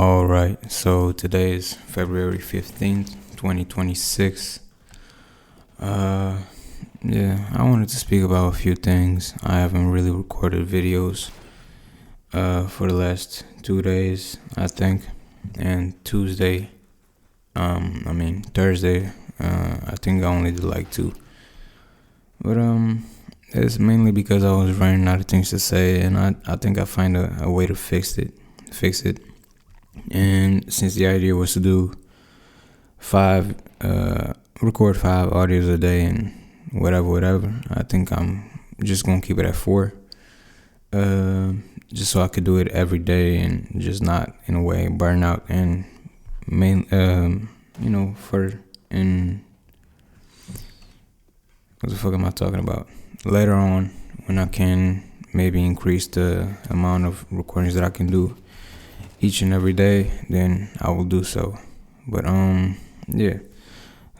All right, so today is February 15th, 2026. Uh, yeah, I wanted to speak about a few things. I haven't really recorded videos for the last 2 days, I think, and Thursday, I think I only did like two. But it's mainly because I was running out of things to say, and I think I find a way to fix it. And since the idea was to do record 5 audios a day and whatever, I think I'm just gonna keep it at 4. Just so I could do it every day and just not in a way burn out and what the fuck am I talking about? Later on, when I can maybe increase the amount of recordings that I can do each and every day, then I will do so. But yeah.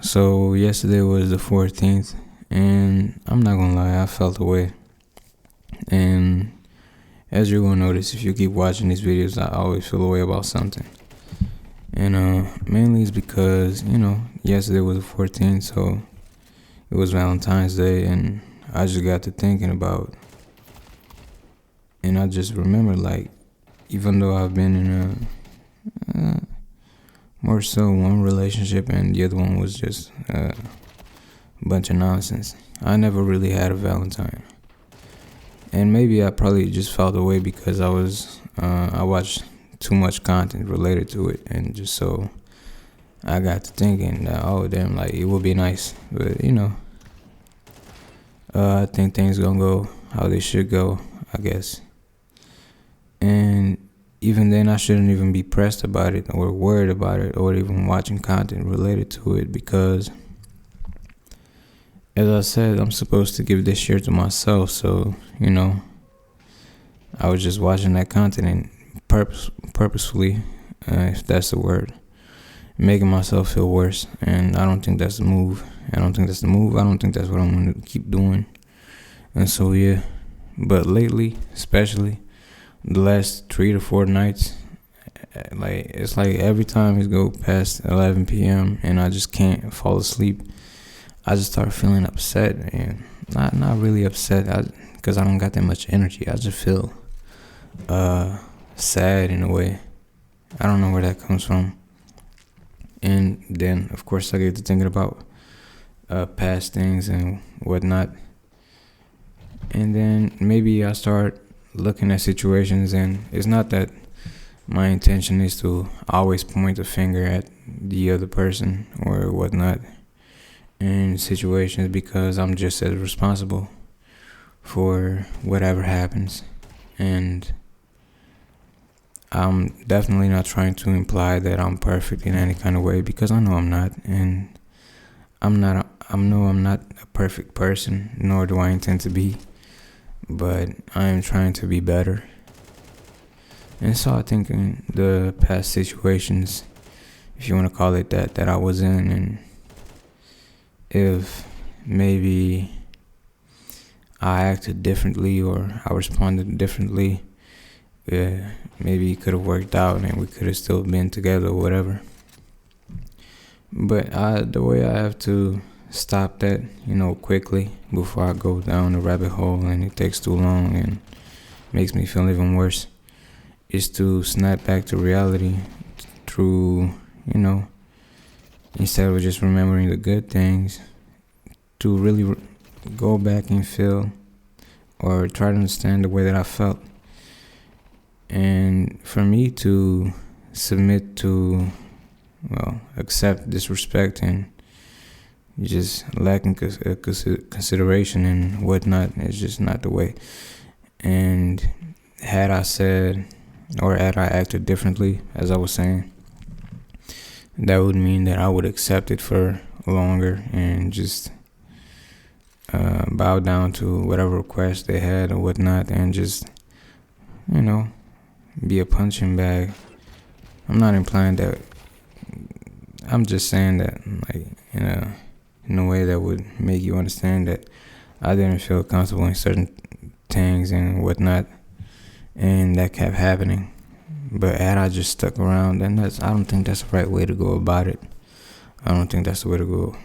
So yesterday was the 14th, and I'm not gonna lie, I felt away. And as you're gonna notice, if you keep watching these videos, I always feel away about something. And mainly it's because yesterday was the 14th, so it was Valentine's Day, and I just got to thinking about, and I just remember, like, even though I've been in a more so one relationship and the other one was just a bunch of nonsense, I never really had a Valentine. And maybe I probably just felt away because I watched too much content related to it, and just so I got to thinking that, oh damn, like it would be nice, but I think things gonna go how they should go, I guess. And even then, I shouldn't even be pressed about it or worried about it or even watching content related to it, because as I said, I'm supposed to give this year to myself. So, I was just watching that content and purposefully, if that's the word, making myself feel worse. And I don't think that's the move. I don't think that's what I'm going to keep doing. And so, yeah. But lately, especially the last 3 to 4 nights, like it's like every time it go past 11 p.m. and I just can't fall asleep, I just start feeling upset, and not really upset because I don't got that much energy. I just feel sad in a way. I don't know where that comes from. And then of course I get to thinking about past things and whatnot, and then maybe I start looking at situations, and it's not that my intention is to always point a finger at the other person or whatnot in situations, because I'm just as responsible for whatever happens. And I'm definitely not trying to imply that I'm perfect in any kind of way, because I know I'm not, and I'm not a perfect person, nor do I intend to be. But I am trying to be better. And so I think in the past situations, if you want to call it that I was in, and if maybe I acted differently or I responded differently, maybe it could have worked out and we could have still been together or whatever. But the way I have to stop that, quickly before I go down the rabbit hole and it takes too long and makes me feel even worse, is to snap back to reality through, instead of just remembering the good things, to really go back and feel or try to understand the way that I felt. And for me to submit to, accept disrespect and just lacking consideration and whatnot, is just not the way. And had I said, or had I acted differently, as I was saying, that would mean that I would accept it for longer and just bow down to whatever request they had or whatnot, and just be a punching bag. I'm not implying that. I'm just saying that, like, in a way that would make you understand that I didn't feel comfortable in certain things and whatnot, and that kept happening. But had I just stuck around, then I don't think that's the right way to go about it. I don't think that's the way to go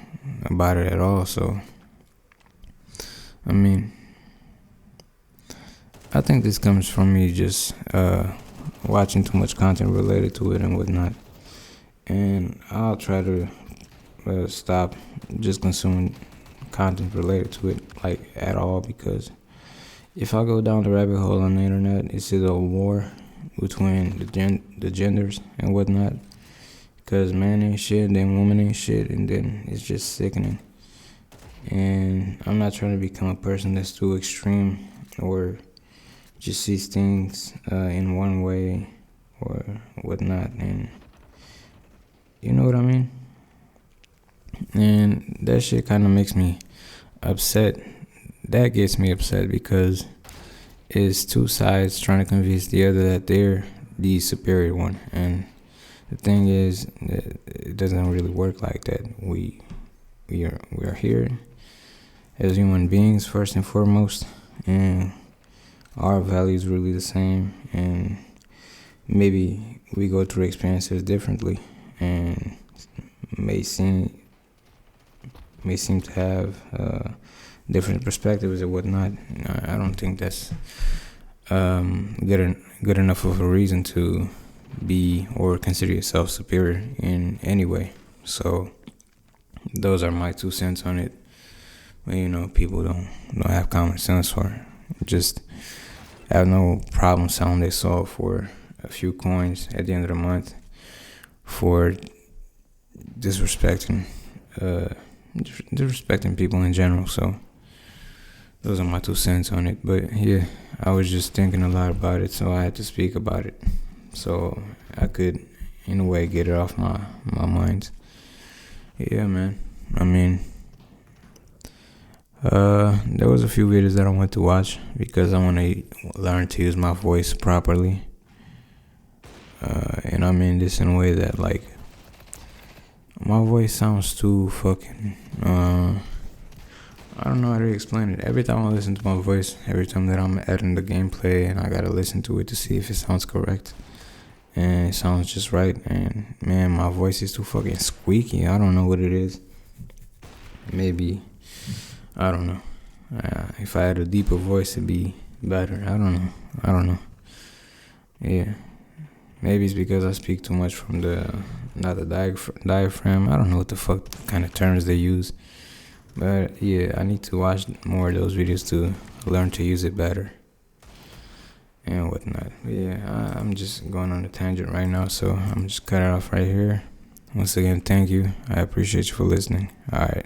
about it at all. So, I mean, I think this comes from me just watching too much content related to it and whatnot. And I'll try to stop just consuming content related to it, like, at all, because if I go down the rabbit hole on the internet, it's either a war between the genders and whatnot, because man ain't shit, then woman ain't shit, and then it's just sickening. And I'm not trying to become a person that's too extreme or just sees things in one way or whatnot, and you know what I mean? And that shit kind of makes me upset. That gets me upset because it's two sides trying to convince the other that they're the superior one. And the thing is that it doesn't really work like that. We are here as human beings first and foremost, and our values really the same. And maybe we go through experiences differently, and may seem to have different perspectives and whatnot. I don't think that's good enough of a reason to be or consider yourself superior in any way. So those are my 2 cents on it. But, people don't have common sense or just have no problem selling their soul for a few coins at the end of the month for disrespecting people in general. So those are my 2 cents on it. But yeah, I was just thinking a lot about it, so I had to speak about it so I could, in a way, get it off my mind. Yeah, man. I mean, there was a few videos that I went to watch because I want to learn to use my voice properly. And I mean this in a way that, like, my voice sounds too fucking, I don't know how to explain it. Every time I listen to my voice, every time that I'm editing the gameplay and I gotta listen to it to see if it sounds correct and it sounds just right, and man, my voice is too fucking squeaky. I don't know what it is. Maybe, I don't know. If I had a deeper voice, it'd be better. I don't know. Yeah. Maybe it's because I speak too much from not the diaphragm. I don't know what the fuck kind of terms they use. But yeah, I need to watch more of those videos to learn to use it better and whatnot. But yeah, I'm just going on a tangent right now, so I'm just cutting it off right here. Once again, thank you. I appreciate you for listening. All right.